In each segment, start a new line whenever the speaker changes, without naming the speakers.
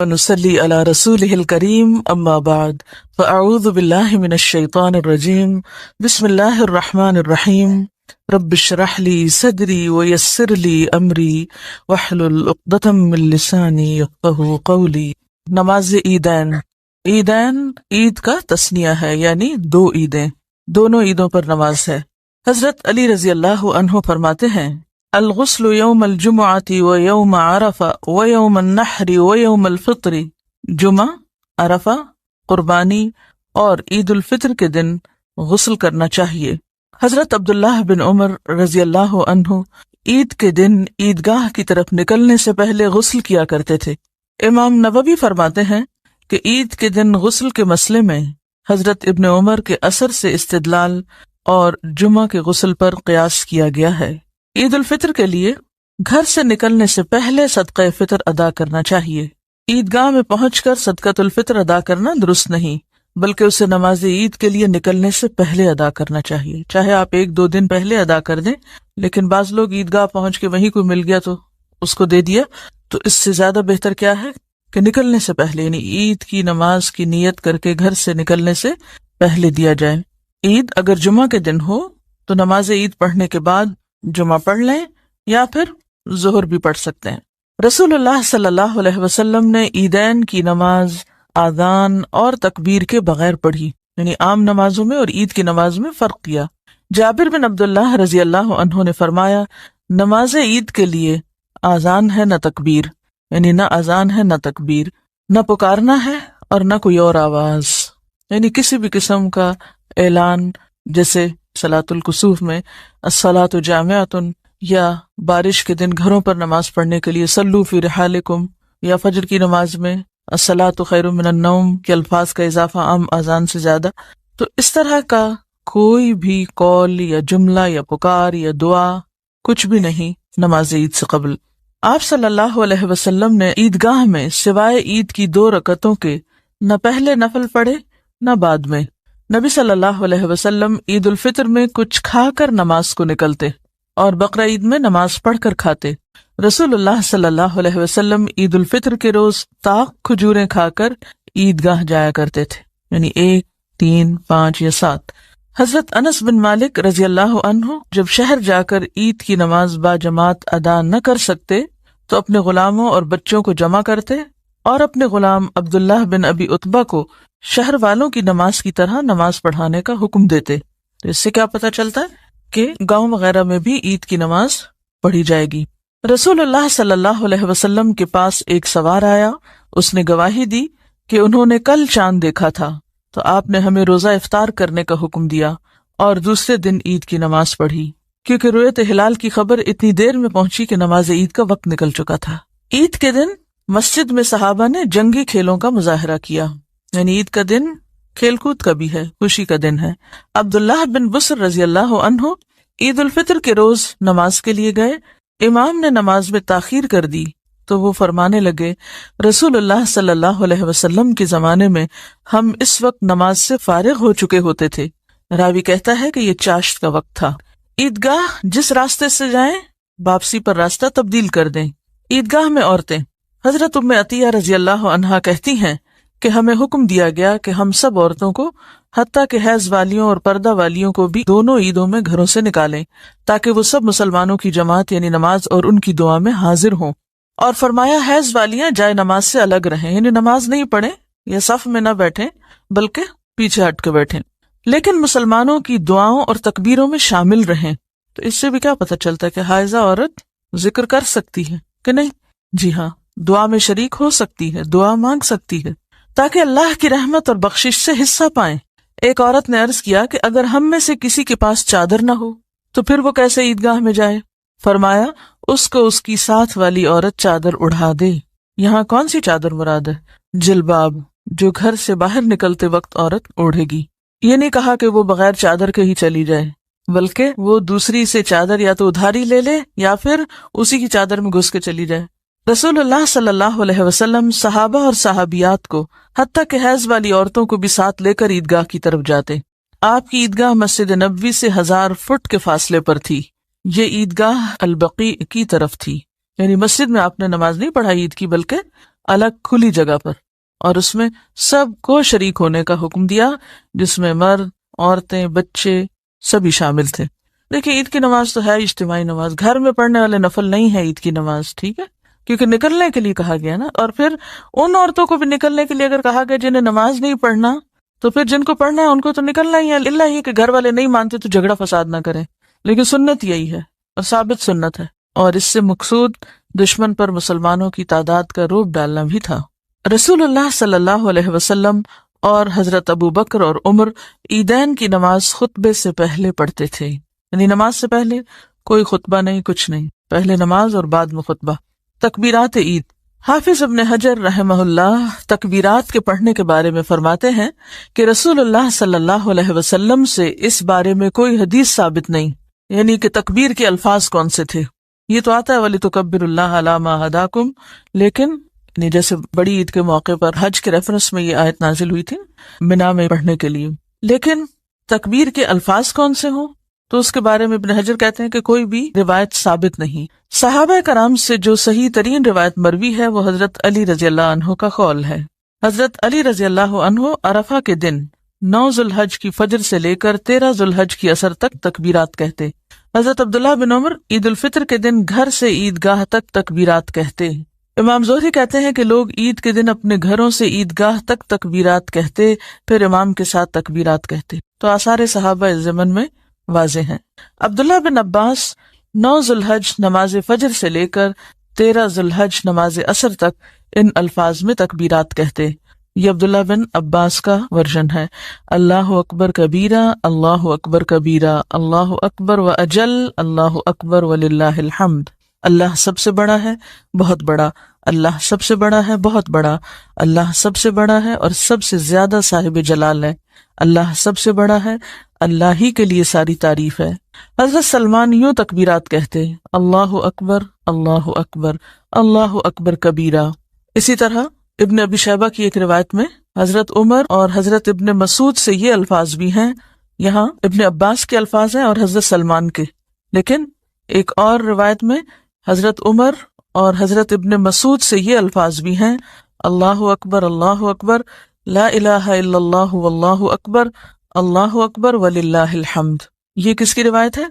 ونصلي على رسوله الكريم أما بعد فأعوذ بالله من الشيطان الرجيم بسم الله الرحمن الرحيم رب اشرح لي صدري ويسر لي أمري واحلل عقدة من لساني يفقهوا قولي۔ نماز عیدین، عیدین عید کا تسنیہ ہے، یعنی دو عیدیں، دونوں عیدوں پر نماز ہے۔ حضرت علی رضی اللہ عنہ فرماتے ہیں الغسل یوم الجمعۃ و یوم عرفہ و یوم النحر و یوم الفطر، جمعہ، عرفہ، قربانی اور عید الفطر کے دن غسل کرنا چاہیے۔ حضرت عبداللہ بن عمر رضی اللہ عنہ عید کے دن عیدگاہ کی طرف نکلنے سے پہلے غسل کیا کرتے تھے۔ امام نووی فرماتے ہیں کہ عید کے دن غسل کے مسئلے میں حضرت ابن عمر کے اثر سے استدلال اور جمعہ کے غسل پر قیاس کیا گیا ہے۔ عید الفطر کے لیے گھر سے نکلنے سے پہلے صدقہ فطر ادا کرنا چاہیے۔ عیدگاہ میں پہنچ کر صدقۃ الفطر ادا کرنا درست نہیں، بلکہ اسے نماز عید کے لیے نکلنے سے پہلے ادا کرنا چاہیے۔ چاہے آپ 1-2 دن پہلے ادا کر دیں، لیکن بعض لوگ عیدگاہ پہنچ کے وہیں کوئی مل گیا تو اس کو دے دیا، تو اس سے زیادہ بہتر کیا ہے کہ نکلنے سے پہلے، یعنی عید کی نماز کی نیت کر کے گھر سے نکلنے سے پہلے دیا جائے۔ عید اگر جمعہ کے دن ہو تو نماز عید پڑھنے کے بعد جمعہ پڑھ لیں یا پھر ظہر بھی پڑھ سکتے ہیں۔ رسول اللہ صلی اللہ علیہ وسلم نے عیدین کی نماز آذان اور تکبیر کے بغیر پڑھی، یعنی عام نمازوں میں اور عید کی نماز میں فرق کیا۔ جابر بن عبداللہ رضی اللہ عنہ نے فرمایا نماز عید کے لیے آذان ہے نہ تکبیر، یعنی نہ آذان ہے نہ تکبیر، نہ پکارنا ہے اور نہ کوئی اور آواز، یعنی کسی بھی قسم کا اعلان، جیسے صلاۃ الکسوف میں الصلاۃ جامعۃ، یا بارش کے دن گھروں پر نماز پڑھنے کے لیے صلوا فی رحالکم، یا فجر کی نماز میں الصلاۃ خیر من النوم کے الفاظ کا اضافہ عام اذان سے زیادہ۔ تو اس طرح کا کوئی بھی قول یا جملہ یا پکار یا دعا کچھ بھی نہیں نماز عید سے قبل۔ آپ صلی اللہ علیہ وسلم نے عیدگاہ میں سوائے عید کی 2 رکعتوں کے نہ پہلے نفل پڑھے نہ بعد میں۔ نبی صلی اللہ علیہ وسلم عید الفطر میں کچھ کھا کر نماز کو نکلتے اور بقرہ عید میں نماز پڑھ کر کھاتے۔ رسول اللہ صلی اللہ علیہ وسلم عید الفطر کے روز طاق کھجوریں کھا کر عیدگاہ جایا کرتے تھے، یعنی 1، 3، 5 یا 7۔ حضرت انس بن مالک رضی اللہ عنہ جب شہر جا کر عید کی نماز با جماعت ادا نہ کر سکتے تو اپنے غلاموں اور بچوں کو جمع کرتے اور اپنے غلام عبداللہ بن ابی عتبہ کو شہر والوں کی نماز کی طرح نماز پڑھانے کا حکم دیتے۔ تو اس سے کیا پتہ چلتا ہے کہ گاؤں وغیرہ میں بھی عید کی نماز پڑھی جائے گی۔ رسول اللہ صلی اللہ علیہ وسلم کے پاس ایک سوار آیا، اس نے گواہی دی کہ انہوں نے کل چاند دیکھا تھا، تو آپ نے ہمیں روزہ افطار کرنے کا حکم دیا اور دوسرے دن عید کی نماز پڑھی، کیونکہ رؤیت ہلال کی خبر اتنی دیر میں پہنچی کہ نماز عید کا وقت نکل چکا تھا۔ عید کے دن مسجد میں صحابہ نے جنگی کھیلوں کا مظاہرہ کیا، یعنی عید کا دن کھیل کود کا بھی ہے، خوشی کا دن ہے۔ عبداللہ بن بصر رضی اللہ عنہ عید الفطر کے روز نماز کے لیے گئے، امام نے نماز میں تاخیر کر دی تو وہ فرمانے لگے رسول اللہ صلی اللہ علیہ وسلم کے زمانے میں ہم اس وقت نماز سے فارغ ہو چکے ہوتے تھے۔ راوی کہتا ہے کہ یہ چاشت کا وقت تھا۔ عیدگاہ جس راستے سے جائیں واپسی پر راستہ تبدیل کر دیں۔ عیدگاہ میں عورتیں، حضرت ام عطیہ رضی اللہ عنہا کہتی ہیں کہ ہمیں حکم دیا گیا کہ ہم سب عورتوں کو، حتیٰ کہ حیض والیوں اور پردہ والیوں کو بھی، دونوں عیدوں میں گھروں سے نکالیں تاکہ وہ سب مسلمانوں کی جماعت یعنی نماز اور ان کی دعا میں حاضر ہوں۔ اور فرمایا حیض والیاں جائے نماز سے الگ رہیں، یعنی نماز نہیں پڑھیں یا صف میں نہ بیٹھیں بلکہ پیچھے ہٹ کے بیٹھیں، لیکن مسلمانوں کی دعاؤں اور تکبیروں میں شامل رہیں۔ تو اس سے بھی کیا پتہ چلتا ہے کہ حائضہ عورت ذکر کر سکتی ہے کہ نہیں؟ جی ہاں، دعا میں شریک ہو سکتی ہے، دعا مانگ سکتی ہے تاکہ اللہ کی رحمت اور بخشش سے حصہ پائیں۔ ایک عورت نے عرض کیا کہ اگر ہم میں سے کسی کے پاس چادر نہ ہو تو پھر وہ کیسے عیدگاہ میں جائے؟ فرمایا اس کو اس کی ساتھ والی عورت چادر اڑا دے۔ یہاں کون سی چادر مراد ہے؟ جلباب، جو گھر سے باہر نکلتے وقت عورت اوڑھے گی۔ یہ نہیں کہا کہ وہ بغیر چادر کے ہی چلی جائے، بلکہ وہ دوسری سے چادر یا تو ادھاری لے لے یا پھر اسی کی چادر میں گھس کے چلی جائے۔ رسول اللہ صلی اللہ علیہ وسلم صحابہ اور صحابیات کو، حتیٰ کہ حیض والی عورتوں کو بھی ساتھ لے کر عیدگاہ کی طرف جاتے۔ آپ کی عیدگاہ مسجد نبوی سے 1000 فٹ کے فاصلے پر تھی۔ یہ عیدگاہ البقیع کی طرف تھی، یعنی مسجد میں آپ نے نماز نہیں پڑھائی عید کی، بلکہ الگ کھلی جگہ پر، اور اس میں سب کو شریک ہونے کا حکم دیا، جس میں مرد، عورتیں، بچے سبھی شامل تھے۔ دیکھیں عید کی نماز تو ہے اجتماعی نماز، گھر میں پڑھنے والے نفل نہیں ہے عید کی نماز، ٹھیک ہے، کیونکہ نکلنے کے لیے کہا گیا نا۔ اور پھر ان عورتوں کو بھی نکلنے کے لیے اگر کہا گیا جنہیں نماز نہیں پڑھنا، تو پھر جن کو پڑھنا ہے ان کو تو نکلنا ہی ہے، اللہ ہی کہ گھر والے نہیں مانتے تو جھگڑا فساد نہ کریں، لیکن سنت یہی ہے اور ثابت سنت ہے، اور اس سے مقصود دشمن پر مسلمانوں کی تعداد کا رعب ڈالنا بھی تھا۔ رسول اللہ صلی اللہ علیہ وسلم اور حضرت ابو بکر اور عمر عیدین کی نماز خطبے سے پہلے پڑھتے تھے، یعنی نماز سے پہلے کوئی خطبہ نہیں، کچھ نہیں، پہلے نماز اور بعد میں خطبہ۔ تکبیرات عید، حافظ ابن حجر رحمہ اللہ تکبیرات کے پڑھنے کے بارے میں فرماتے ہیں کہ رسول اللہ صلی اللہ علیہ وسلم سے اس بارے میں کوئی حدیث ثابت نہیں، یعنی کہ تکبیر کے الفاظ کون سے تھے۔ یہ تو آتا ہے وَلِتُكَبِّرُوا اللَّهَ عَلَىٰ مَا هَدَاكُمْ، لیکن جیسے بڑی عید کے موقع پر حج کے ریفرنس میں یہ آیت نازل ہوئی تھی منا میں پڑھنے کے لیے، لیکن تکبیر کے الفاظ کون سے ہوں تو اس کے بارے میں ابن حجر کہتے ہیں کہ کوئی بھی روایت ثابت نہیں۔ صحابہ کرام سے جو صحیح ترین روایت مروی ہے وہ حضرت علی رضی اللہ عنہ کا قول ہے۔ حضرت علی رضی اللہ عنہ عرفہ کے دن 9 ذوالحج کی فجر سے لے کر 13 ذوالحج کی عصر تک تکبیرات کہتے۔ حضرت عبداللہ بن عمر عید الفطر کے دن گھر سے عیدگاہ تک تکبیرات کہتے۔ امام زہری کہتے ہیں کہ لوگ عید کے دن اپنے گھروں سے عیدگاہ تک تکبیرات کہتے، پھر امام کے ساتھ تکبیرات کہتے، تو آثار صحابہ اس زمن میں واضح ہیں۔ عبداللہ بن عباس 9 ذوالحج نماز فجر سے لے کر 13 ذوالحج نماز عصر تک ان الفاظ میں تکبیرات کہتے۔ یہ عبداللہ بن عباس کا ورژن ہے۔ اللہ اکبر کبیرہ، اللہ اکبر کبیرہ، اللہ اکبر و اجل، اللہ اکبر وللہ الحمد۔ اللہ سب سے بڑا ہے، بہت بڑا، اللہ سب سے بڑا ہے، بہت بڑا، اللہ سب سے بڑا ہے اور سب سے زیادہ صاحب جلال ہے، اللہ سب سے بڑا ہے، اللہ ہی کے لیے ساری تعریف ہے۔ حضرت سلمان یوں تکبیرات کہتے، اللہ اکبر، اللہ اکبر، اللہ اکبر کبیرہ۔ اسی طرح ابن ابی شیبہ کی ایک روایت میں حضرت عمر اور حضرت ابن مسعود سے یہ الفاظ بھی ہیں، یہاں ابن عباس کے الفاظ ہیں اور حضرت سلمان کے، لیکن ایک اور روایت میں حضرت عمر اور حضرت ابن مسعود سے یہ الفاظ بھی ہیں، اللہ اکبر، اللہ اکبر، لا الہ الا اللہ واللہ اکبر، اللہ اکبر وللہ الحمد۔ یہ کس کی روایت ہے؟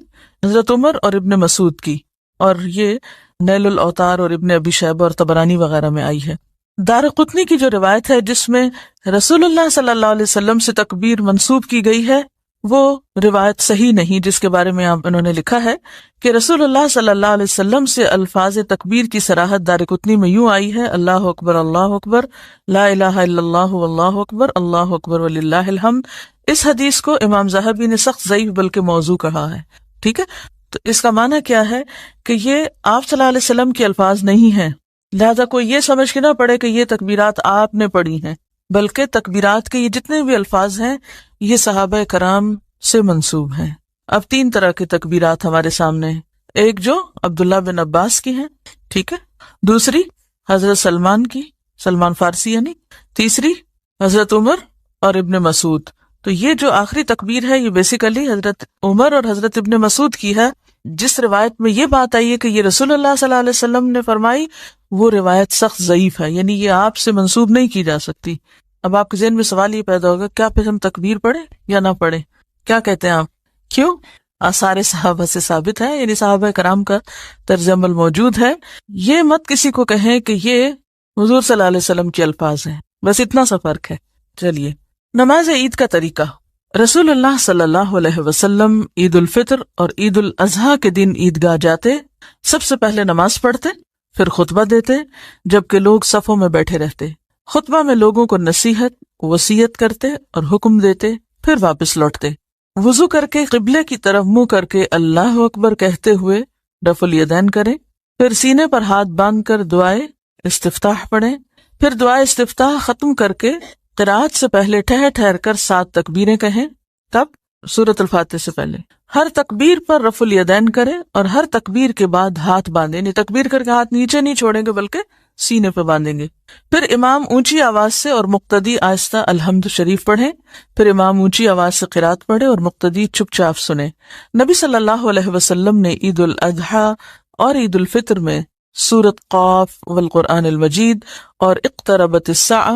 حضرت عمر اور ابن مسعود کی، اور یہ نیل الاوتار اور ابن ابی شیبہ اور طبرانی وغیرہ میں آئی ہے۔ دارقطنی کی جو روایت ہے جس میں رسول اللہ صلی اللہ علیہ وسلم سے تکبیر منسوب کی گئی ہے، وہ روایت صحیح نہیں، جس کے بارے میں انہوں نے لکھا ہے کہ رسول اللہ صلی اللہ علیہ وسلم سے الفاظ تکبیر کی صراحت دارقطنی میں یوں آئی ہے، اللہ اکبر، اللہ اکبر، لا الہ الا اللہ واللہ اکبر، اللہ اکبر وللہ الحمد۔ اس حدیث کو امام ذہبی نے سخت ضعیف بلکہ موضوع کہا ہے، ٹھیک ہے۔ تو اس کا معنی کیا ہے کہ یہ آپ صلی اللہ علیہ وسلم کے الفاظ نہیں ہیں، لہذا کوئی یہ سمجھ کے نہ پڑے کہ یہ تکبیرات آپ نے پڑھی ہیں، بلکہ تکبیرات کے یہ جتنے بھی الفاظ ہیں یہ صحابہ کرام سے منسوب ہیں۔ اب 3 طرح کے تکبیرات ہمارے سامنے ہیں، ایک جو عبداللہ بن عباس کی ہیں، ٹھیک ہے، دوسری حضرت سلمان کی، سلمان فارسی یعنی، تیسری حضرت عمر اور ابن مسعود۔ تو یہ جو آخری تکبیر ہے یہ بیسیکلی حضرت عمر اور حضرت ابن مسعود کی ہے۔ جس روایت میں یہ بات آئی ہے کہ یہ رسول اللہ صلی اللہ علیہ وسلم نے فرمائی، وہ روایت سخت ضعیف ہے، یعنی یہ آپ سے منسوب نہیں کی جا سکتی۔ اب آپ کے ذہن میں سوال یہ پیدا ہوگا، کیا پھر ہم تکبیر پڑھیں یا نہ پڑھیں؟ کیا کہتے ہیں آپ؟ کیوں؟ آثار صحابہ سے ثابت ہے، یعنی صحابہ کرام کا طرز عمل موجود ہے۔ یہ مت کسی کو کہیں کہ یہ حضور صلی اللہ علیہ وسلم کے الفاظ ہیں، بس اتنا سا فرق ہے۔ چلیے، نماز عید کا طریقہ۔ رسول اللہ صلی اللہ علیہ وسلم عید الفطر اور عید الاضحیٰ کے دن عیدگاہ جاتے، سب سے پہلے نماز پڑھتے، پھر خطبہ دیتے، جبکہ لوگ صفوں میں بیٹھے رہتے۔ خطبہ میں لوگوں کو نصیحت، وصیت کرتے اور حکم دیتے، پھر واپس لوٹتے۔ وضو کر کے قبلے کی طرف منہ کر کے اللہ اکبر کہتے ہوئے رفع الیدین کریں، پھر سینے پر ہاتھ باندھ کر دعائے استفتاح پڑھیں، پھر دعائے استفتاح ختم کر کے قرأت سے پہلے ٹھہر ٹھہر کر 7 تکبیریں کہیں، تب سورۃ الفاتحہ سے پہلے ہر تکبیر پر رفع الیدین کریں اور ہر تکبیر کے بعد ہاتھ باندھیں، یعنی تکبیر کر کے ہاتھ نیچے نہیں چھوڑیں گے بلکہ سینے پہ باندھیں گے۔ پھر امام اونچی آواز سے اور مقتدی آہستہ الحمد شریف پڑھیں، پھر امام اونچی آواز سے قرأت پڑھے اور مقتدی چپ چاپ سنیں۔ نبی صلی اللہ علیہ وسلم نے عید الاضحیٰ اور عید الفطر میں سورت قاف والقرآن المجید اور اقتربت الساعہ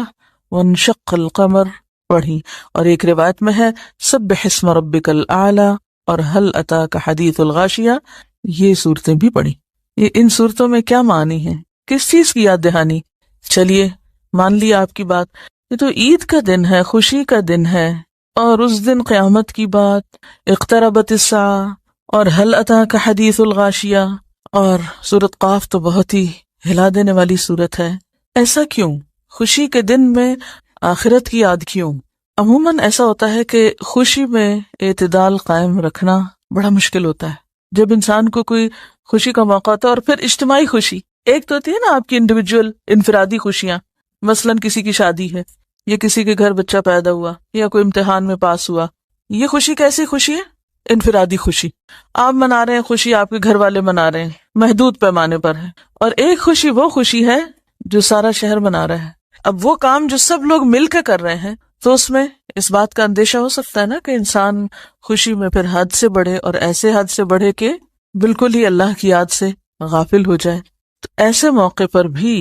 وانشق القمر پڑھی، اور ایک روایت میں ہے سبح اسم ربک الاعلی اور هل اتاک حدیث الغاشیہ، یہ صورتیں بھی پڑھی۔ یہ ان صورتوں میں کیا معنی ہے، کس چیز کی یاد دہانی؟ چلیے مان لیا آپ کی بات، یہ تو عید کا دن ہے، خوشی کا دن ہے، اور اس دن قیامت کی بات، اقتربت الساعہ اور هل اتاک حدیث الغاشیہ، اور سورت قاف تو بہت ہی ہلا دینے والی سورت ہے۔ ایسا کیوں؟ خوشی کے دن میں آخرت کی یاد کیوں؟ عموماً ایسا ہوتا ہے کہ خوشی میں اعتدال قائم رکھنا بڑا مشکل ہوتا ہے۔ جب انسان کو کوئی خوشی کا موقع ہوتا ہے، اور پھر اجتماعی خوشی، ایک تو ہوتی ہے نا آپ کی انڈیویجول انفرادی خوشیاں، مثلاً کسی کی شادی ہے، یا کسی کے گھر بچہ پیدا ہوا، یا کوئی امتحان میں پاس ہوا، یہ خوشی کیسی خوشی ہے؟ انفرادی خوشی، آپ منا رہے ہیں خوشی، آپ کے گھر والے منا رہے ہیں، محدود پیمانے پر ہے۔ اور ایک خوشی وہ خوشی ہے جو سارا شہر منا رہا ہے۔ اب وہ کام جو سب لوگ مل کے کر رہے ہیں، تو اس میں اس بات کا اندیشہ ہو سکتا ہے نا کہ انسان خوشی میں پھر حد سے بڑھے، اور ایسے حد سے بڑھے کہ بالکل ہی اللہ کی یاد سے غافل ہو جائے۔ تو ایسے موقع پر بھی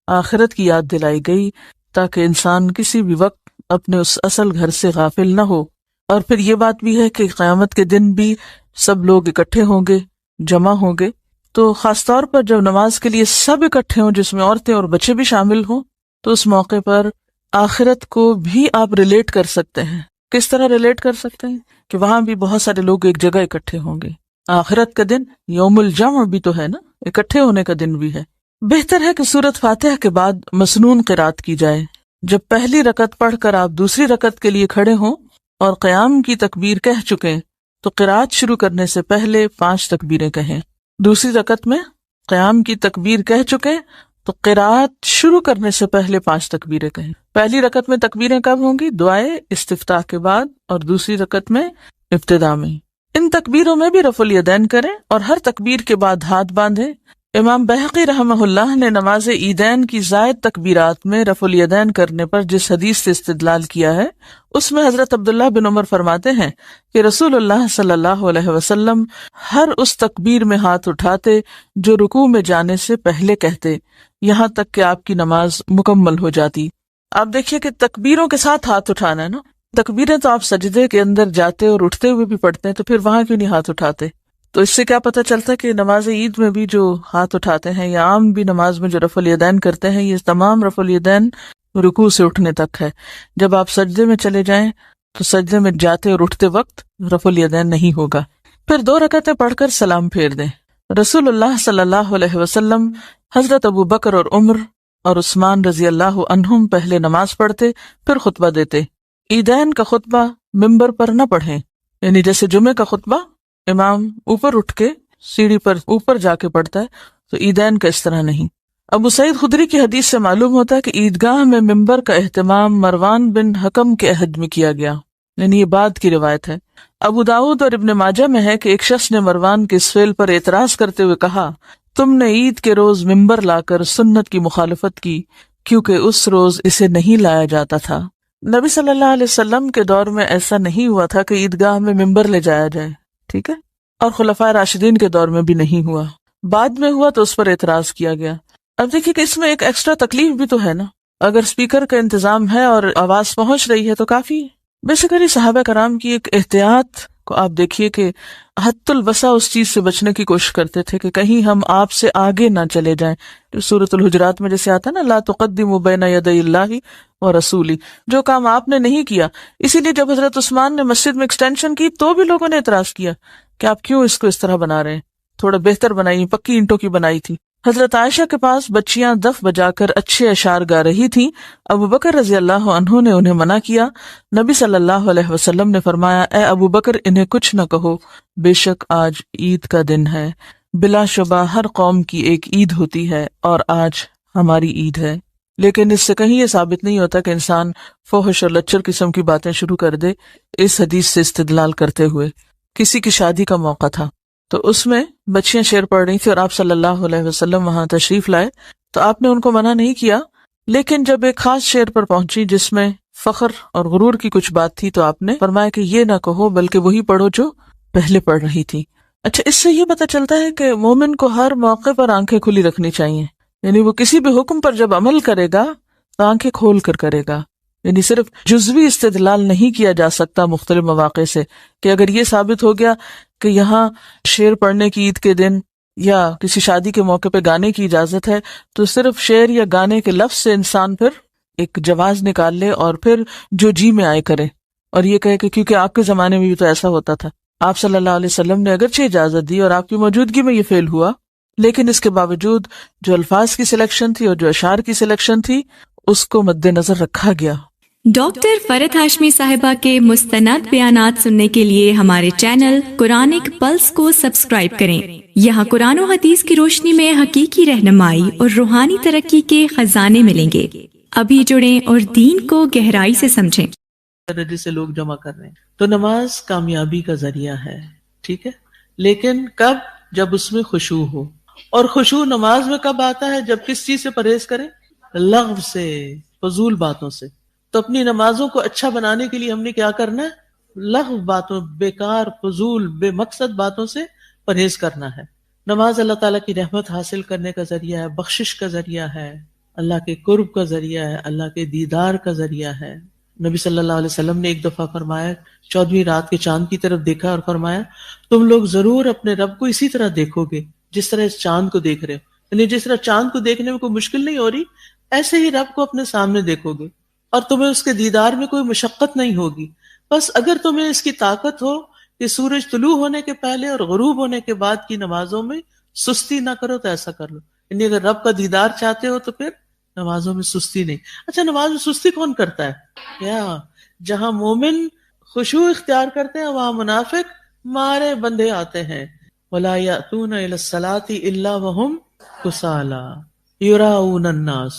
آخرت کی یاد دلائی گئی تاکہ انسان کسی بھی وقت اپنے اس اصل گھر سے غافل نہ ہو۔ اور پھر یہ بات بھی ہے کہ قیامت کے دن بھی سب لوگ اکٹھے ہوں گے، جمع ہوں گے، تو خاص طور پر جب نماز کے لیے سب اکٹھے ہوں، جس میں عورتیں اور بچے بھی شامل ہوں، تو اس موقع پر آخرت کو بھی آپ ریلیٹ کر سکتے ہیں۔ کس طرح ریلیٹ کر سکتے ہیں؟ کہ وہاں بھی بہت سارے لوگ ایک جگہ اکٹھے ہوں گے۔ آخرت کا دن یوم الجمع بھی تو ہے نا، اکٹھے ہونے کا دن بھی ہے۔ بہتر ہے کہ سورۃ فاتحہ کے بعد مسنون قرات کی جائے۔ جب پہلی رکعت پڑھ کر آپ دوسری رکعت کے لیے کھڑے ہوں اور قیام کی تکبیر کہہ چکیں، تو قرات شروع کرنے سے پہلے 5 تکبیریں کہیں۔ دوسری رکعت میں قیام کی تکبیر کہہ چکے تو قرات شروع کرنے سے پہلے 5 تکبیریں کہیں۔ پہلی رکعت میں تکبیریں کب ہوں گی؟ دعائے استفتاح کے بعد، اور دوسری رکعت میں ابتدا میں۔ ان تکبیروں میں بھی رفع الیدین کریں، اور ہر تکبیر کے بعد ہاتھ باندھیں۔ امام بہقی رحمہ اللہ نے نماز عیدین کی زائد تکبیرات میں رفع الیدین کرنے پر جس حدیث سے استدلال کیا ہے، اس میں حضرت عبداللہ بن عمر فرماتے ہیں کہ رسول اللہ صلی اللہ علیہ وسلم ہر اس تکبیر میں ہاتھ اٹھاتے جو رکوع میں جانے سے پہلے کہتے، یہاں تک کہ آپ کی نماز مکمل ہو جاتی۔ آپ دیکھیے کہ تکبیروں کے ساتھ ہاتھ اٹھانا ہے نا۔ تکبیریں تو آپ سجدے کے اندر جاتے اور اٹھتے ہوئے بھی پڑھتے ہیں، تو پھر وہاں کیوں نہیں ہاتھ اٹھاتے؟ تو اس سے کیا پتہ چلتا ہے کہ نماز عید میں بھی جو ہاتھ اٹھاتے ہیں، یا عام بھی نماز میں جو رفع الیدین کرتے ہیں، یہ تمام رفع الیدین رکوع سے اٹھنے تک ہے۔ جب آپ سجدے میں چلے جائیں تو سجدے میں جاتے اور اٹھتے وقت رفع الیدین نہیں ہوگا۔ پھر 2 رکعتیں پڑھ کر سلام پھیر دیں۔ رسول اللہ صلی اللہ علیہ وسلم، حضرت ابو بکر اور عمر اور عثمان رضی اللہ عنہم پہلے نماز پڑھتے، پھر خطبہ دیتے۔ عیدین کا خطبہ ممبر پر نہ پڑھیں، یعنی جیسے جمعے کا خطبہ امام اوپر اٹھ کے سیڑھی پر اوپر جا کے پڑھتا ہے، تو عیدین کا اس طرح نہیں۔ ابو سعید خدری کی حدیث سے معلوم ہوتا ہے کہ عیدگاہ میں ممبر کا اہتمام مروان بن حکم کے عہد میں کیا گیا، یعنی یہ بعد کی روایت ہے۔ ابو داؤد اور ابن ماجہ میں ہے کہ ایک شخص نے مروان کے اس فعل پر اعتراض کرتے ہوئے کہا، تم نے عید کے روز ممبر لا کر سنت کی مخالفت کی، کیونکہ اس روز اسے نہیں لایا جاتا تھا۔ نبی صلی اللہ علیہ وسلم کے دور میں ایسا نہیں ہوا تھا کہ عیدگاہ میں ممبر لے جایا جائے، ٹھیک ہے، اور خلفائے راشدین کے دور میں بھی نہیں ہوا۔ بعد میں ہوا تو اس پر اعتراض کیا گیا۔ اب دیکھیے کہ اس میں ایک ایکسٹرا تکلیف بھی تو ہے نا، اگر اسپیکر کا انتظام ہے اور آواز پہنچ رہی ہے تو کافی ہے۔ بیسیکلی صحابہ کرام کی ایک احتیاط کو آپ دیکھیے کہ حد الوسع اس چیز سے بچنے کی کوشش کرتے تھے کہ کہیں ہم آپ سے آگے نہ چلے جائیں۔ سورۃ الحجرات میں جیسے آتا ہے نا، لا تقدموا بین یدی اللہ ورسولہ، جو کام آپ نے نہیں کیا۔ اسی لیے جب حضرت عثمان نے مسجد میں ایکسٹینشن کی تو بھی لوگوں نے اعتراض کیا کہ آپ کیوں اس کو اس طرح بنا رہے ہیں، تھوڑا بہتر بنائی، پکی اینٹوں کی بنائی تھی۔ حضرت عائشہ کے پاس بچیاں دف بجا کر اچھے اشعار گا رہی تھیں، ابو بکر رضی اللہ عنہ نے انہیں منع کیا۔ نبی صلی اللہ علیہ وسلم نے فرمایا، اے ابو بکر انہیں کچھ نہ کہو، بے شک آج عید کا دن ہے، بلا شبہ ہر قوم کی ایک عید ہوتی ہے اور آج ہماری عید ہے۔ لیکن اس سے کہیں یہ ثابت نہیں ہوتا کہ انسان فحش اور لچر قسم کی باتیں شروع کر دے۔ اس حدیث سے استدلال کرتے ہوئے کسی کی شادی کا موقع تھا تو اس میں بچیاں شعر پڑھ رہی تھیں اور آپ صلی اللہ علیہ وسلم وہاں تشریف لائے، تو آپ نے ان کو منع نہیں کیا، لیکن جب ایک خاص شعر پر پہنچی جس میں فخر اور غرور کی کچھ بات تھی تو آپ نے فرمایا کہ یہ نہ کہو بلکہ وہی پڑھو جو پہلے پڑھ رہی تھی۔ اچھا، اس سے یہ پتہ چلتا ہے کہ مومن کو ہر موقع پر آنکھیں کھلی رکھنی چاہیے، یعنی وہ کسی بھی حکم پر جب عمل کرے گا تو آنکھیں کھول کر کرے گا، یعنی صرف جزوی استدلال نہیں کیا جا سکتا مختلف مواقع سے کہ اگر یہ ثابت ہو گیا کہ یہاں شعر پڑھنے کی عید کے دن یا کسی شادی کے موقع پہ گانے کی اجازت ہے تو صرف شعر یا گانے کے لفظ سے انسان پھر ایک جواز نکال لے اور پھر جو جی میں آئے کرے، اور یہ کہے کہ کیونکہ آپ کے زمانے میں بھی تو ایسا ہوتا تھا، آپ صلی اللہ علیہ وسلم نے اگرچہ اجازت دی اور آپ کی موجودگی میں یہ فعل ہوا، لیکن اس کے باوجود جو الفاظ کی سلیکشن تھی اور جو اشعار کی سلیکشن تھی اس کو مد نظر رکھا گیا۔
ڈاکٹر فرحت ہاشمی صاحبہ کے مستند بیانات سننے کے لیے ہمارے چینل قرآنک پلس کو سبسکرائب کریں۔ یہاں قرآن و حدیث کی روشنی میں حقیقی رہنمائی اور روحانی ترقی کے خزانے ملیں گے۔ ابھی جڑیں اور دین کو گہرائی سے سمجھیں۔
جسے لوگ جمع کر رہے ہیں تو نماز کامیابی کا ذریعہ ہے، ٹھیک ہے، لیکن کب؟ جب اس میں خشوع ہو، اور خشوع نماز میں کب آتا ہے؟ جب کس چیز سے پرہیز کریں؟ لغو سے، فضول باتوں سے۔ تو اپنی نمازوں کو اچھا بنانے کے لیے ہم نے کیا کرنا ہے؟ لغو باتوں، بیکار، فضول، بے مقصد باتوں سے پرہیز کرنا ہے۔ نماز اللہ تعالیٰ کی رحمت حاصل کرنے کا ذریعہ ہے، بخشش کا ذریعہ ہے، اللہ کے قرب کا ذریعہ ہے، اللہ کے دیدار کا ذریعہ ہے۔ نبی صلی اللہ علیہ وسلم نے ایک دفعہ فرمایا، 14ویں رات کے چاند کی طرف دیکھا اور فرمایا تم لوگ ضرور اپنے رب کو اسی طرح دیکھو گے جس طرح اس چاند کو دیکھ رہے ہو، یعنی جس طرح چاند کو دیکھنے میں کوئی مشکل نہیں ہو رہی، ایسے ہی رب کو اپنے سامنے دیکھو گے اور تمہیں اس کے دیدار میں کوئی مشقت نہیں ہوگی۔ بس اگر تمہیں اس کی طاقت ہو کہ سورج طلوع ہونے کے پہلے اور غروب ہونے کے بعد کی نمازوں میں سستی نہ کرو تو ایسا کر لو، یعنی اگر رب کا دیدار چاہتے ہو تو پھر نمازوں میں سستی نہیں۔ اچھا، نماز میں سستی کون کرتا ہے؟ یا جہاں مومن خشوع اختیار کرتے ہیں وہاں منافق مارے بندے آتے ہیں۔ وَلَا يَأْتُونَ إِلَى الصَّلَاةِ إِلَّا وَهُمْ كُسَالَىٰ يُرَاءُونَ النَّاسَ،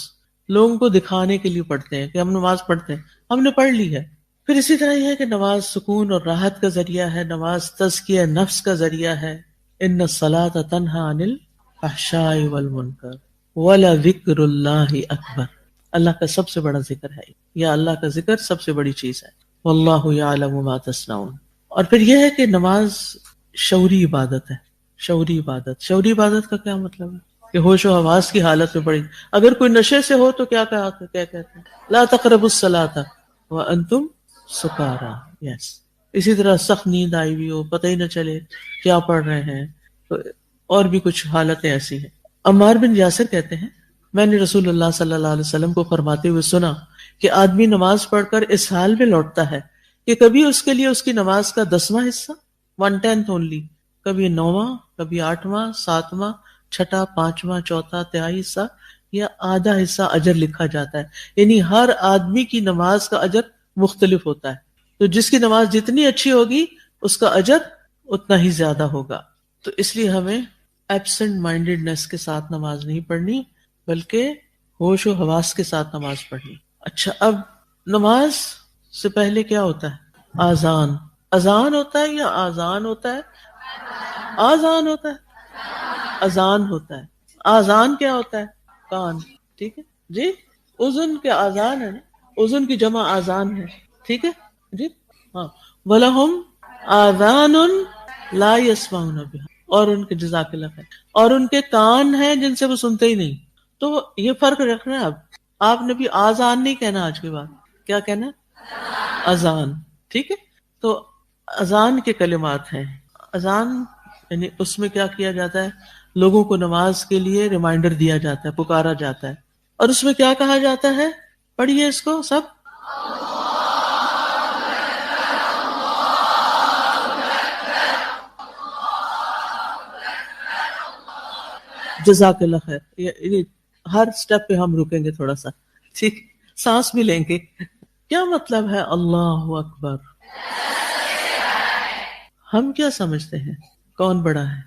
لوگوں کو دکھانے کے لیے پڑھتے ہیں کہ ہم نماز پڑھتے ہیں، ہم نے پڑھ لی ہے۔ پھر اسی طرح یہ ہے کہ نماز سکون اور راحت کا ذریعہ ہے، نماز تزکیہ نفس کا ذریعہ ہے۔ إِنَّ الصَّلَاةَ تَنْهَىٰ عَنِ الْفَحْشَاءِ وَالْمُنكَرِ وَلَذِكْرُ اللَّهِ أَكْبَرُ، اللہ کا سب سے بڑا ذکر ہے، یا اللہ کا ذکر سب سے بڑی چیز ہے۔ وَاللَّهُ يَعْلَمُ مَا تَصْنَعُونَ۔ اور پھر یہ ہے کہ نماز شعوری عبادت ہے، شعوری عبادت۔ شعوری عبادت کا کیا مطلب ہے؟ کہ ہوش و حواس کی حالت میں پڑی، اگر کوئی نشے سے ہو تو کیا کہتے ہیں؟ لا تقربوا الصلاۃ وانتم سکارا، یس۔ اسی طرح سخت نیند آئی ہوئی ہو، پتہ ہی نہ چلے کیا پڑھ رہے ہیں، تو اور بھی کچھ حالتیں ایسی ہیں۔ عمار بن یاسر کہتے ہیں میں نے رسول اللہ صلی اللہ علیہ وسلم کو فرماتے ہوئے سنا کہ آدمی نماز پڑھ کر اس حال میں لوٹتا ہے کہ کبھی اس کے لیے اس کی نماز کا 10واں حصہ، 1/10 اونلی، کبھی 9واں، کبھی 8واں، 7واں، 6واں، 5واں، 4واں، تہائی حصہ یا آدھا حصہ اجر لکھا جاتا ہے۔ یعنی ہر آدمی کی نماز کا اجر مختلف ہوتا ہے، تو جس کی نماز جتنی اچھی ہوگی اس کا اجر اتنا ہی زیادہ ہوگا۔ تو اس لیے ہمیں ایبسنٹ مائنڈیڈنس کے ساتھ نماز نہیں پڑھنی، بلکہ ہوش و حواس کے ساتھ نماز پڑھنی۔ اچھا، اب نماز سے پہلے کیا ہوتا ہے؟ آذان۔ اذان ہوتا ہے یا آذان ہوتا ہے؟ آذان ہوتا ہے، اذان ہوتا ہے۔ آذان کیا ہوتا ہے؟ کان، ٹھیک ہے جی۔ اذن کے آذان ہے نا، اذن کی جمع آذان ہے، ٹھیک ہے جی، ہاں۔ وَلَهُمْ آذَانٌ لَا يَسْمَعُونَ بِهَا، اور ان کے جزاک اللہ خیر، اور ان کے کان ہیں جن سے وہ سنتے ہی نہیں۔ تو یہ فرق رکھنا ہے۔ اب آپ نے بھی آذان نہیں کہنا، آج کے بعد کیا کہنا ہے؟ اذان، ٹھیک ہے۔ تو اذان کے کلمات ہیں۔ اذان یعنی اس میں کیا کیا جاتا ہے؟ لوگوں کو نماز کے لیے ریمائنڈر دیا جاتا ہے، پکارا جاتا ہے، اور اس میں کیا کہا جاتا ہے؟ پڑھیے اس کو سب۔ جزاک اللہ خیر۔ یعنی ہر سٹیپ پہ ہم رکیں گے تھوڑا سا، ٹھیک، سانس بھی لیں گے۔ کیا مطلب ہے اللہ اکبر؟ ہم کیا سمجھتے ہیں کون بڑا ہے؟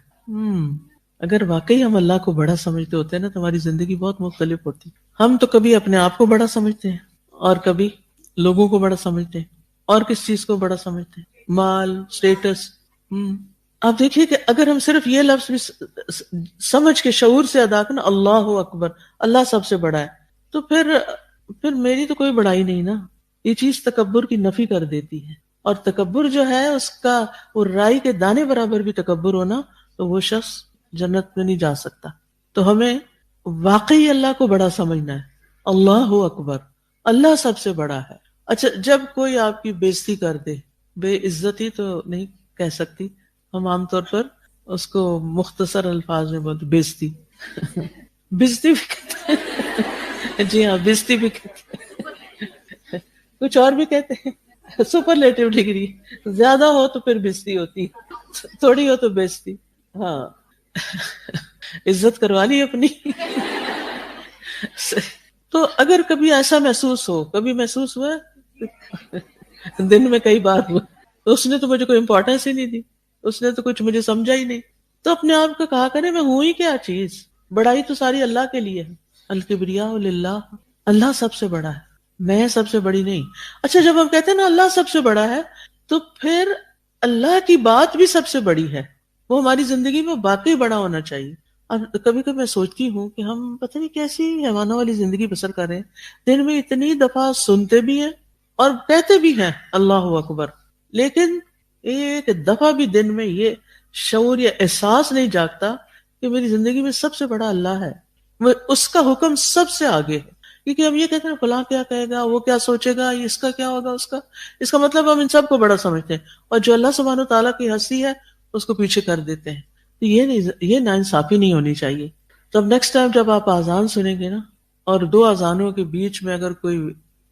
اگر واقعی ہم اللہ کو بڑا سمجھتے ہوتے ہیں نا تو ہماری زندگی بہت مختلف ہوتی۔ ہم تو کبھی اپنے آپ کو بڑا سمجھتے ہیں، اور کبھی لوگوں کو بڑا سمجھتے ہیں، اور کس چیز کو بڑا سمجھتے ہیں؟ مال، سٹیٹس۔ آپ دیکھیے کہ اگر ہم صرف یہ لفظ بھی سمجھ کے شعور سے ادا کرنا، اللہ اکبر، اللہ سب سے بڑا ہے، تو پھر میری تو کوئی بڑائی نہیں نا۔ یہ چیز تکبر کی نفی کر دیتی ہے۔ اور تکبر جو ہے اس کا وہ رائی کے دانے برابر بھی تکبر ہونا تو وہ شخص جنت میں نہیں جا سکتا. تو ہمیں واقعی اللہ کو بڑا سمجھنا ہے. اللہ اکبر، اللہ سب سے بڑا ہے. اچھا جب کوئی آپ کی بےزتی کر دے، بے عزتی تو نہیں کہہ سکتی، ہم عام طور پر اس کو مختصر الفاظ میں بولتے بےزتی. بےزتی بھی کہتے ہیں. جی ہاں بےزتی بھی کہتے ہیں، کچھ اور بھی کہتے ہیں. سپرلیٹو ڈگری زیادہ ہو تو پھر بےزتی ہوتی، تھوڑی ہو تو بےزتی. ہاں عزت کروا لی اپنی. تو اگر کبھی ایسا محسوس ہو، کبھی محسوس ہوا دن میں کئی بار ہوا، تو اس نے تو مجھے کوئی امپورٹینس ہی نہیں دی، اس نے تو کچھ مجھے سمجھا ہی نہیں، تو اپنے آپ کو کہا کرے میں ہوں ہی کیا چیز. بڑائی تو ساری اللہ کے لیے ہے. الکبریاء للہ، اللہ سب سے بڑا ہے، میں سب سے بڑی نہیں. اچھا جب ہم کہتے ہیں نا اللہ سب سے بڑا ہے، تو پھر اللہ کی بات بھی سب سے بڑی ہے، وہ ہماری زندگی میں واقعی بڑا ہونا چاہیے. اب کبھی کبھی میں سوچتی ہوں کہ ہم پتہ نہیں کیسی حیوانوں والی زندگی بسر کر رہے ہیں. دن میں اتنی دفعہ سنتے بھی ہیں اور کہتے بھی ہیں اللہ اکبر، لیکن ایک دفعہ بھی دن میں یہ شعور یا احساس نہیں جاگتا کہ میری زندگی میں سب سے بڑا اللہ ہے، اس کا حکم سب سے آگے ہے. کیونکہ ہم یہ کہتے ہیں فلاں کیا کہے گا، وہ کیا سوچے گا، اس کا کیا ہوگا، اس کا مطلب ہم ان سب کو بڑا سمجھتے ہیں، اور جو اللہ سبحانہ و تعالیٰ کی ہستی ہے اس کو پیچھے کر دیتے ہیں. تو یہ ناانصافی نہیں ہونی چاہیے. تو اب نیکسٹ ٹائم جب آپ اذان سنیں گے نا، اور دو اذانوں کے بیچ میں اگر کوئی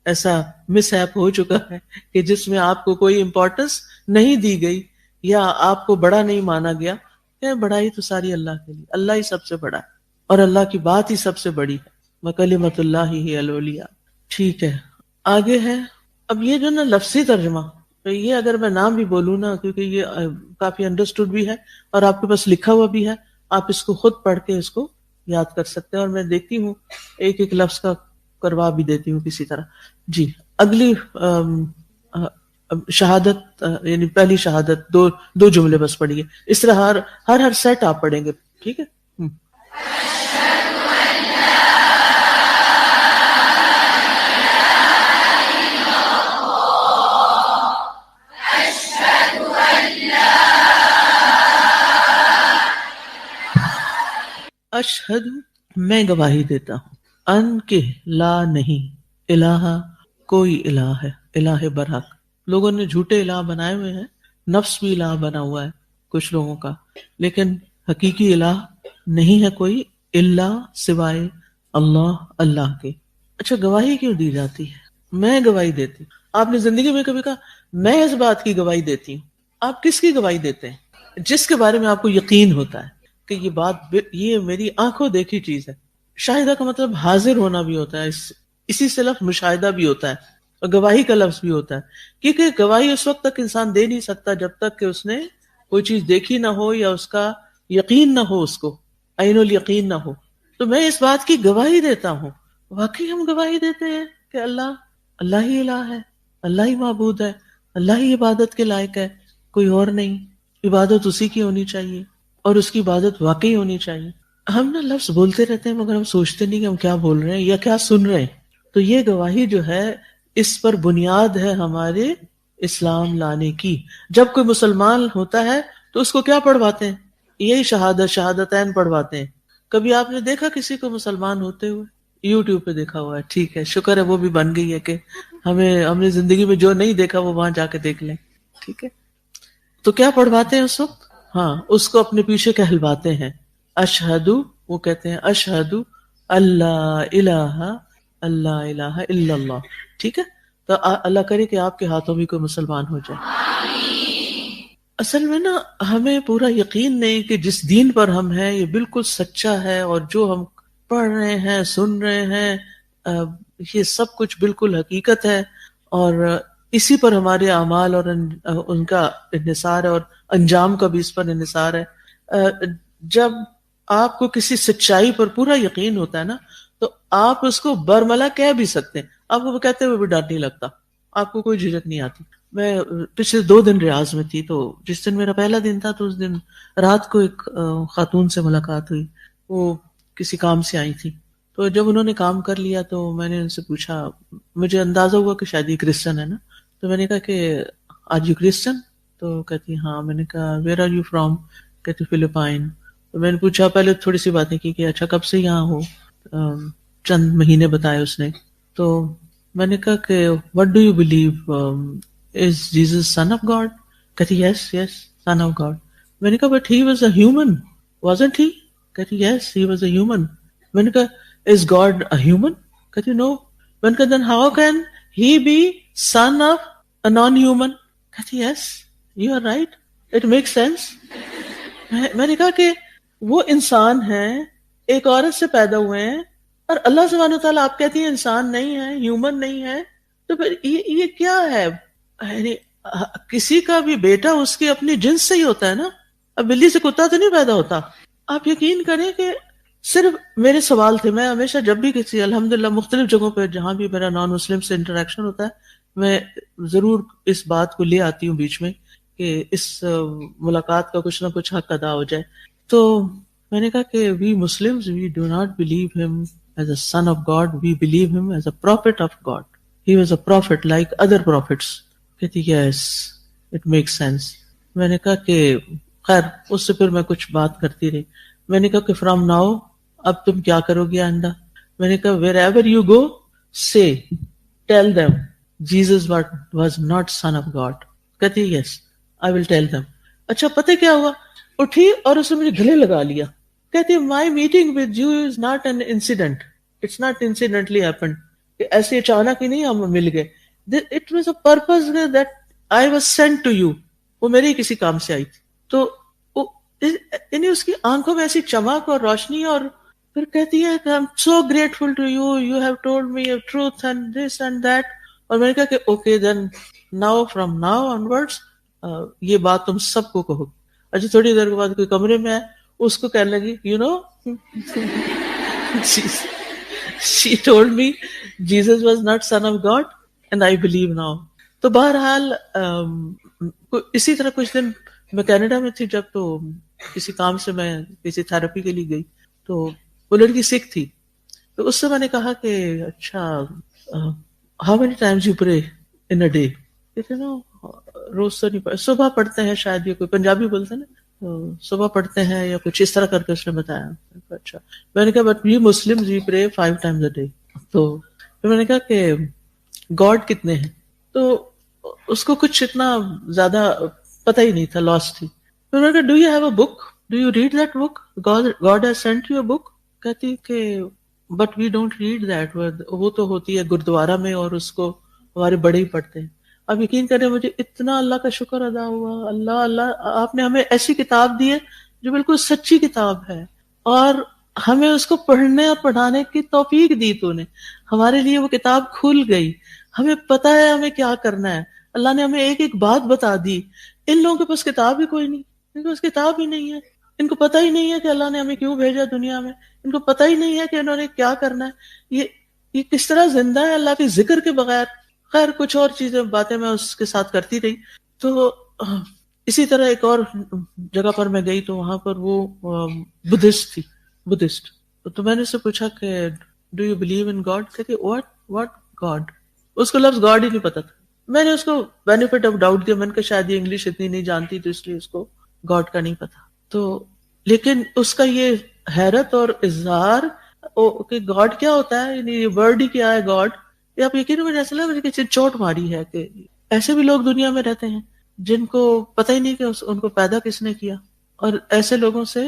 ایسا مس ہیپ ہو چکا ہے کہ جس میں آپ کو کوئی امپورٹنس نہیں دی گئی یا آپ کو بڑا نہیں مانا گیا، کہ بڑائی تو ساری اللہ کے لیے، اللہ ہی سب سے بڑا ہے اور اللہ کی بات ہی سب سے بڑی ہے. وَكَلِمَةُ اللَّهِ هِيَ الْعُلْيَا. ٹھیک ہے آگے ہے. اب یہ جو نا لفظی ترجمہ، تو یہ اگر میں نام بھی بولوں نا، کیونکہ یہ کافی انڈرسٹوڈ بھی ہے اور آپ کے پاس لکھا ہوا بھی ہے، آپ اس کو خود پڑھ کے اس کو یاد کر سکتے ہیں. اور میں دیکھتی ہوں ایک ایک لفظ کا کروا بھی دیتی ہوں کسی طرح. جی اگلی شہادت، یعنی پہلی شہادت دو جملے بس پڑھیے، اس طرح ہر سیٹ آپ پڑھیں گے. ٹھیک ہے. اشہد میں گواہی دیتا ہوں، ان کے لا نہیں، الہ کوئی الہ ہے، الہ برحق. لوگوں نے جھوٹے الہ بنائے ہوئے ہیں، نفس بھی الہ بنا ہوا ہے کچھ لوگوں کا، لیکن حقیقی الہ نہیں ہے کوئی الا سوائے اللہ کے. اچھا گواہی کیوں دی جاتی ہے؟ میں گواہی دیتی ہوں. آپ نے زندگی میں کبھی کہا میں اس بات کی گواہی دیتی ہوں؟ آپ کس کی گواہی دیتے ہیں؟ جس کے بارے میں آپ کو یقین ہوتا ہے کہ یہ بات یہ میری آنکھوں دیکھی چیز ہے. شاہدہ کا مطلب حاضر ہونا بھی ہوتا ہے، اسی سے لفظ مشاہدہ بھی ہوتا ہے اور گواہی کا لفظ بھی ہوتا ہے. کیونکہ گواہی اس وقت تک انسان دے نہیں سکتا جب تک کہ اس نے کوئی چیز دیکھی نہ ہو یا اس کا یقین نہ ہو، اس کو عین الیقین نہ ہو. تو میں اس بات کی گواہی دیتا ہوں. واقعی ہم گواہی دیتے ہیں کہ اللہ ہی الہ ہے، اللہ ہی معبود ہے، اللہ ہی عبادت کے لائق ہے، کوئی اور نہیں. عبادت اسی کی ہونی چاہیے اور اس کی عبادت واقعی ہونی چاہیے. ہم نا لفظ بولتے رہتے ہیں مگر ہم سوچتے نہیں کہ ہم کیا بول رہے ہیں یا کیا سن رہے ہیں. تو یہ گواہی جو ہے اس پر بنیاد ہے ہمارے اسلام لانے کی. جب کوئی مسلمان ہوتا ہے تو اس کو کیا پڑھواتے ہیں؟ یہی شہادتین پڑھواتے ہیں. کبھی آپ نے دیکھا کسی کو مسلمان ہوتے ہوئے؟ یوٹیوب پہ دیکھا ہوا ہے، ٹھیک ہے، شکر ہے وہ بھی بن گئی ہے کہ ہم نے زندگی میں جو نہیں دیکھا وہ وہاں جا کے دیکھ لیں. ٹھیک ہے. تو کیا پڑھواتے ہیں اس وقت؟ ہاں اس کو اپنے پیچھے کہلواتے ہیں اشہدو، وہ کہتے ہیں اشہدو اللہ الہ الا اللہ. ٹھیک ہے. تو اللہ کرے کہ آپ کے ہاتھوں بھی کوئی مسلمان ہو جائے. اصل میں نا ہمیں پورا یقین نہیں کہ جس دین پر ہم ہیں یہ بالکل سچا ہے، اور جو ہم پڑھ رہے ہیں سن رہے ہیں یہ سب کچھ بالکل حقیقت ہے، اور اسی پر ہمارے اعمال اور ان کا انحصار ہے، اور انجام کا بھی اس پر انحصار ہے. جب آپ کو کسی سچائی پر پورا یقین ہوتا ہے نا تو آپ اس کو برملا کہہ بھی سکتے ہیں. آپ کو وہ کہتے ہوئے بھی ڈر نہیں لگتا، آپ کو کوئی جھجک نہیں آتی. میں پچھلے 2 دن ریاض میں تھی، تو جس دن میرا پہلا دن تھا تو اس دن رات کو ایک خاتون سے ملاقات ہوئی. وہ کسی کام سے آئی تھی، تو جب انہوں نے کام کر لیا تو میں نے ان سے پوچھا، مجھے اندازہ ہوا کہ شاید یہ کرسچن ہے نا، تو میں نے کہا کہ آر یو کرسچن؟ تو کہتی ہاں. میں نے کہا ویئر آر یو فرام؟ کہتی فلپائن. تو میں نے پوچھا پہلے تھوڑی سی باتیں کی کہ اچھا کب سے یہاں ہو. چند مہینے بتائے اس نے. تو میں نے کہا کہ what do you believe is Jesus son of God? کہتی yes yes son of God. میں نے کہا but he was a human wasn't he? کہتی yes he was a human. میں نے کہا از گاڈ اے ہیومن؟ کہتی نو. میں نے کہا then how can he be son of a non human? کہتی yes you are right it make sense. میں نے کہا کہ وہ انسان ہیں، ایک عورت سے پیدا ہوئے ہیں، اور اللہ سبحانہ وتعالیٰ آپ کہتی ہیں انسان نہیں ہے، ہیومن نہیں ہے، تو پھر یہ کیا ہے؟ یعنی کسی کا بھی بیٹا اس کی اپنی جنس سے ہی ہوتا ہے نا. اب بلی سے کتا تو نہیں پیدا ہوتا. آپ یقین کریں کہ صرف میرے سوال تھے. میں ہمیشہ جب بھی کسی الحمدللہ مختلف جگہوں پہ جہاں بھی میرا نان مسلم سے انٹریکشن ہوتا ہے میں ضرور اس بات کو لے آتی ہوں بیچ میں کہ اس ملاقات کا کچھ نہ کچھ حق ادا ہو جائے. تو میں نے کہا کہ we Muslims we do not believe him as a son of God, we believe him as a prophet of God. He was a prophet like other prophets. کہتی یس اٹ میک سینس. میں نے کہا کہ خیر اس سے پھر میں کچھ بات کرتی رہی. میں نے کہا کہ فرام ناؤ اب تم کیا کرو گے آئندہ؟ میں نے کہا ویئر ایور یو گو سے tell them Jesus was not son of God. کہتی yes I will tell them. اچھا پتہ کیا ہوا؟ اٹھی اور اس نے مجھے گلے لگا لیا. کہتی my meeting with you is not an incident, it's not incidentally happened, کہ ایسے اچانک ہی نہیں ہم مل گئے. It was a purpose that I was sent to you. وہ میرے ہی کسی کام سے آئی تھی. تو یعنی اس کی آنکھوں میں ایسی چمک اور روشنی، اور پھر کہتی ہے کہ I'm so grateful to you, you have told me a truth and this and that. اور میں نے کہا کہ okay then now from now onwards یہ بات تم سب کو کہو. اچھا تھوڑی دیر کے بعد کوئی کمرے میں آئے، اس کو کہنے لگی you know she told me Jesus was not son of God and I believe now. تو بہرحال اسی طرح کچھ دن میں کینیڈا میں تھی جب، تو کسی کام سے میں کسی تھراپی کے لیے گئی، تو وہ لڑکی سکھ تھی. تو اس سے میں نے کہا کہ اچھا how many Times you pray in a day? کہتے نا روز تو نہیں، صبح پڑھتے ہیں شاید، یہ کوئی پنجابی بولتے ہیں نا، تو صبح پڑھتے ہیں یا کچھ اس طرح کر کے اس نے بتایا. اچھا میں نے کہا بٹ وی مسلمز وی پرے 5 times a day. تو پھر میں نے کہا کہ گاڈ کتنے ہیں؟ تو اس کو کچھ اتنا زیادہ پتہ ہی نہیں تھا، لاس تھی. پھر میں نے کہا do you have a book, do you read that book, God has sent you a book? کہتی کہ but we don't read that. وہ تو ہوتی ہے گردوارا میں اور اس کو ہمارے بڑے ہی پڑھتے ہیں. اب یقین کریں مجھے اتنا اللہ کا شکر ادا ہوا، اللہ آپ نے ہمیں ایسی کتاب دی ہے جو بالکل سچی کتاب ہے، اور ہمیں اس کو پڑھنے اور پڑھانے کی توفیق دی. تو نے ہمارے لیے وہ کتاب کھل گئی، ہمیں پتہ ہے ہمیں کیا کرنا ہے. اللہ نے ہمیں ایک ایک بات بتا دی. ان لوگوں کے پاس کتاب ہی کوئی نہیں، ان کے پاس کتاب ہی نہیں ہے. ان کو پتہ ہی نہیں ہے کہ اللہ نے ہمیں کیوں بھیجا دنیا میں. ان کو پتہ ہی نہیں ہے کہ انہوں نے کیا کرنا ہے. یہ کس طرح زندہ ہے اللہ کے ذکر کے بغیر. خیر کچھ اور چیزیں باتیں میں اس کے ساتھ کرتی رہی. تو اسی طرح ایک اور جگہ پر میں گئی تو وہاں پر وہ بدھسٹ تھی، بدھسٹ. تو میں نے اس سے پوچھا کہ do you believe in God? کہتی واٹ گاڈ؟ اس کو لفظ گاڈ ہی نہیں پتا تھا. میں نے اس کو بینیفٹ آف ڈاؤٹ دیا، میں نے کہا شاید یہ انگلش اتنی نہیں جانتی تو اس لیے اس کو گاڈ کا نہیں پتا. تو لیکن اس کا یہ حیرت اور اظہار کہ گاڈ کیا ہوتا ہے، یعنی یہ ورڈ ہی کیا ہے گاڈ، یہ آپ یقین میں ایسا لگا کہ چوٹ ماری ہے کہ ایسے بھی لوگ دنیا میں رہتے ہیں جن کو پتہ ہی نہیں کہ ان کو پیدا کس نے کیا. اور ایسے لوگوں سے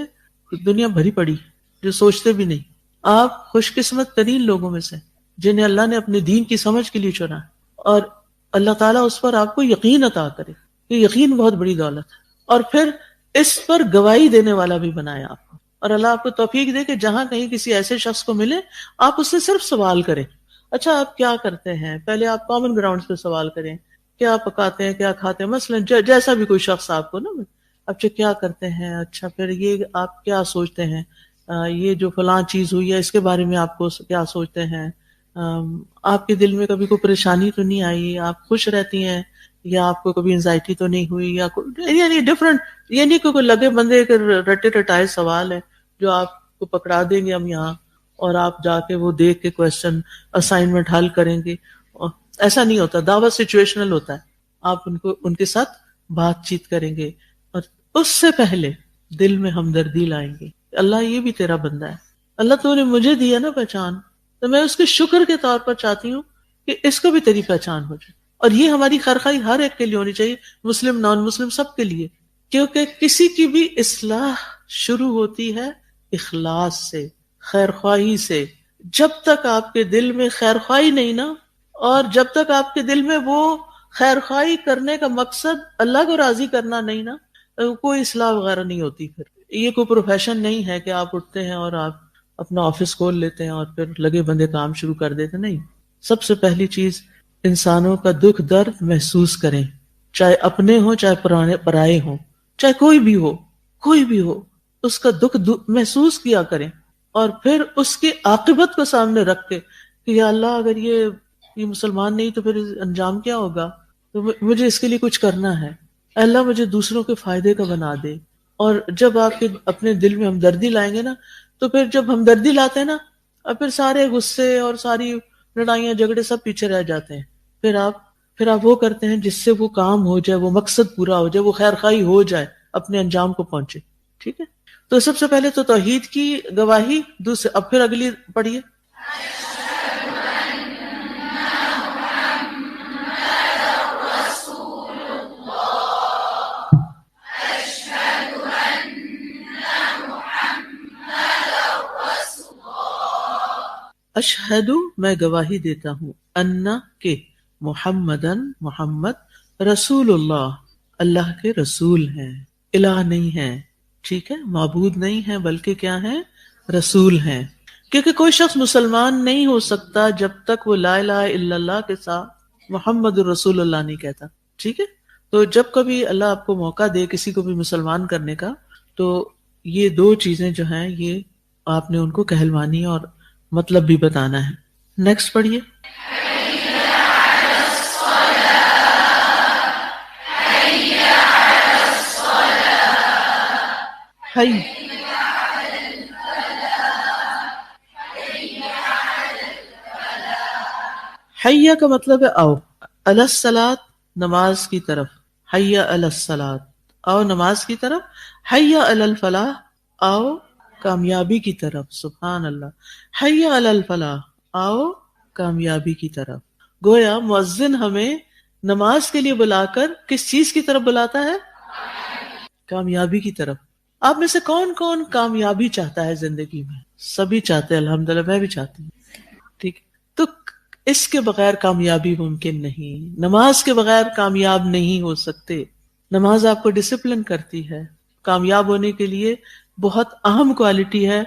دنیا بھری پڑی جو سوچتے بھی نہیں. آپ خوش قسمت ترین لوگوں میں سے جنہیں اللہ نے اپنے دین کی سمجھ کے لیے چنا، اور اللہ تعالیٰ اس پر آپ کو یقین عطا کرے. یہ یقین بہت بڑی دولت ہے. اور پھر اس پر گواہی دینے والا بھی بنایا آپ کو، اور اللہ آپ کو توفیق دے کہ جہاں کہیں کسی ایسے شخص کو ملے آپ اس سے صرف سوال کریں. اچھا آپ کیا کرتے ہیں؟ پہلے آپ کامن گراؤنڈز پہ سوال کریں، کیا پکاتے ہیں، کیا کھاتے ہیں، مثلا جیسا بھی کوئی شخص آپ کو نا، اچھا کیا کرتے ہیں، اچھا پھر یہ آپ کیا سوچتے ہیں، یہ جو فلاں چیز ہوئی ہے اس کے بارے میں آپ کو کیا سوچتے ہیں، آپ کے دل میں کبھی کوئی پریشانی تو نہیں آئی، آپ خوش رہتی ہیں، یا آپ کو کبھی انزائٹی تو نہیں ہوئی، یا یعنی ڈفرنٹ، یہ نہیں کہ کوئی لگے بندے کے رٹے رٹائے سوال ہے جو آپ کو پکڑا دیں گے ہم یہاں اور آپ جا کے وہ دیکھ کے کوشچن اسائنمنٹ حل کریں گے. ایسا نہیں ہوتا. دعوت سچویشنل ہوتا ہے. آپ ان کے ساتھ بات چیت کریں گے، اور اس سے پہلے دل میں ہمدردی لائیں گے. اللہ یہ بھی تیرا بندہ ہے، اللہ تو نے مجھے دیا نا پہچان، تو میں اس کے شکر کے طور پر چاہتی ہوں کہ اس کو بھی تیری پہچان ہو جائے. اور یہ ہماری خیرخواہی ہر ایک کے لیے ہونی چاہیے، مسلم نان مسلم سب کے لیے، کیونکہ کسی کی بھی اصلاح شروع ہوتی ہے اخلاص سے، خیرخواہی سے. جب تک آپ کے دل میں خیرخواہی نہیں نا، اور جب تک آپ کے دل میں وہ خیرخواہی کرنے کا مقصد اللہ کو راضی کرنا نہیں نا، کوئی اصلاح وغیرہ نہیں ہوتی. پھر یہ کوئی پروفیشن نہیں ہے کہ آپ اٹھتے ہیں اور آپ اپنا آفس کھول لیتے ہیں اور پھر لگے بندے کام شروع کر دیتے. نہیں، سب سے پہلی چیز انسانوں کا دکھ درد محسوس کریں، چاہے اپنے ہوں چاہے پرائے ہوں، چاہے کوئی بھی ہو، اس کا دکھ محسوس کیا کریں، اور پھر اس کی عاقبت کو سامنے رکھ کے کہ یا اللہ اگر یہ مسلمان نہیں تو پھر انجام کیا ہوگا، تو مجھے اس کے لیے کچھ کرنا ہے، اللہ مجھے دوسروں کے فائدے کا بنا دے. اور جب آپ کے اپنے دل میں ہمدردی لائیں گے نا، تو پھر جب ہمدردی لاتے ہیں نا، اور پھر سارے غصے اور ساری لڑائیاں جھگڑے سب پیچھے رہ جاتے ہیں. پھر آپ وہ کرتے ہیں جس سے وہ کام ہو جائے، وہ مقصد پورا ہو جائے، وہ خیرخواہی ہو جائے، اپنے انجام کو پہنچے. ٹھیک ہے، تو سب سے پہلے تو توحید کی گواہی، دوسرے اب پھر اگلی پڑھیے. اشہد، میں گواہی دیتا ہوں، ان کہ محمدن، محمد، رسول اللہ، اللہ کے رسول ہیں، الہ نہیں ہے. ٹھیک ہے، معبود نہیں ہے بلکہ کیا ہے، رسول ہیں. کیونکہ کوئی شخص مسلمان نہیں ہو سکتا جب تک وہ لا الہ الا اللہ کے ساتھ محمد رسول اللہ نہیں کہتا. ٹھیک ہے، تو جب کبھی اللہ آپ کو موقع دے کسی کو بھی مسلمان کرنے کا، تو یہ دو چیزیں جو ہیں یہ آپ نے ان کو کہلوانی اور مطلب بھی بتانا ہے. نیکسٹ پڑھیے. حیا کا مطلب ہے آؤ، علی الصلاۃ، نماز کی طرف، حیا علی الصلاۃ، آؤ نماز کی طرف، حیا علی الفلاح، آؤ کامیابی کی طرف. سبحان اللہ، حیا علی الفلاح، آؤ کامیابی کی طرف. گویا مؤذن ہمیں نماز کے لیے بلا کر کس چیز کی طرف بلاتا ہے؟ کامیابی کی طرف. آپ میں سے کون کون کامیابی چاہتا ہے زندگی میں؟ سبھی چاہتے ہیں، الحمدللہ میں بھی چاہتی ہوں. ٹھیک، تو اس کے بغیر کامیابی ممکن نہیں، نماز کے بغیر کامیاب نہیں ہو سکتے. نماز آپ کو ڈسپلن کرتی ہے. کامیاب ہونے کے لیے بہت اہم کوالٹی ہے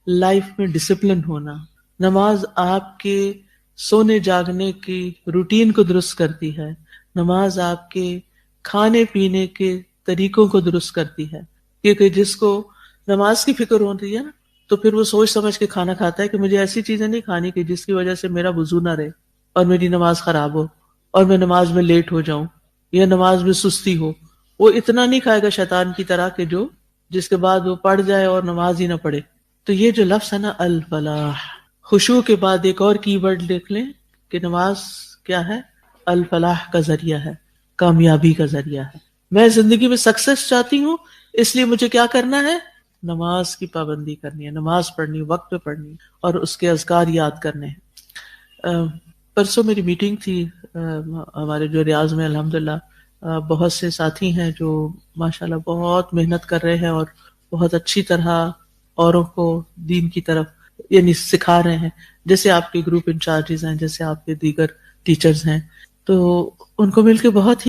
لائف میں ڈسپلن ہونا. نماز آپ کے سونے جاگنے کی روٹین کو درست کرتی ہے. نماز آپ کے کھانے پینے کے طریقوں کو درست کرتی ہے. کیونکہ جس کو نماز کی فکر ہوتی ہے نا، تو پھر وہ سوچ سمجھ کے کھانا کھاتا ہے کہ مجھے ایسی چیزیں نہیں کھانی کہ جس کی وجہ سے میرا وضو نہ رہے اور میری نماز خراب ہو اور میں نماز میں لیٹ ہو جاؤں یا نماز میں سستی ہو. وہ اتنا نہیں کھائے گا شیطان کی طرح کہ جس کے بعد وہ پڑھ جائے اور نماز ہی نہ پڑھے. تو یہ جو لفظ ہے نا الفلاح، خشوع کے بعد ایک اور کی ورڈ دیکھ لیں کہ نماز کیا ہے؟ الفلاح کا ذریعہ ہے، کامیابی کا ذریعہ ہے. میں زندگی میں سکسیس چاہتی ہوں، اس لیے مجھے کیا کرنا ہے؟ نماز کی پابندی کرنی ہے، نماز پڑھنی، وقت پہ پڑھنی اور اس کے اذکار یاد کرنے ہیں. پرسوں میری میٹنگ تھی ہمارے جو ریاض میں الحمدللہ بہت سے ساتھی ہیں جو ماشاءاللہ بہت محنت کر رہے ہیں اور بہت اچھی طرح اوروں کو دین کی طرف یعنی سکھا رہے ہیں، جیسے آپ کے گروپ انچارجز ہیں، جیسے آپ کے دیگر ٹیچرز ہیں. تو ان کو مل کے بہت ہی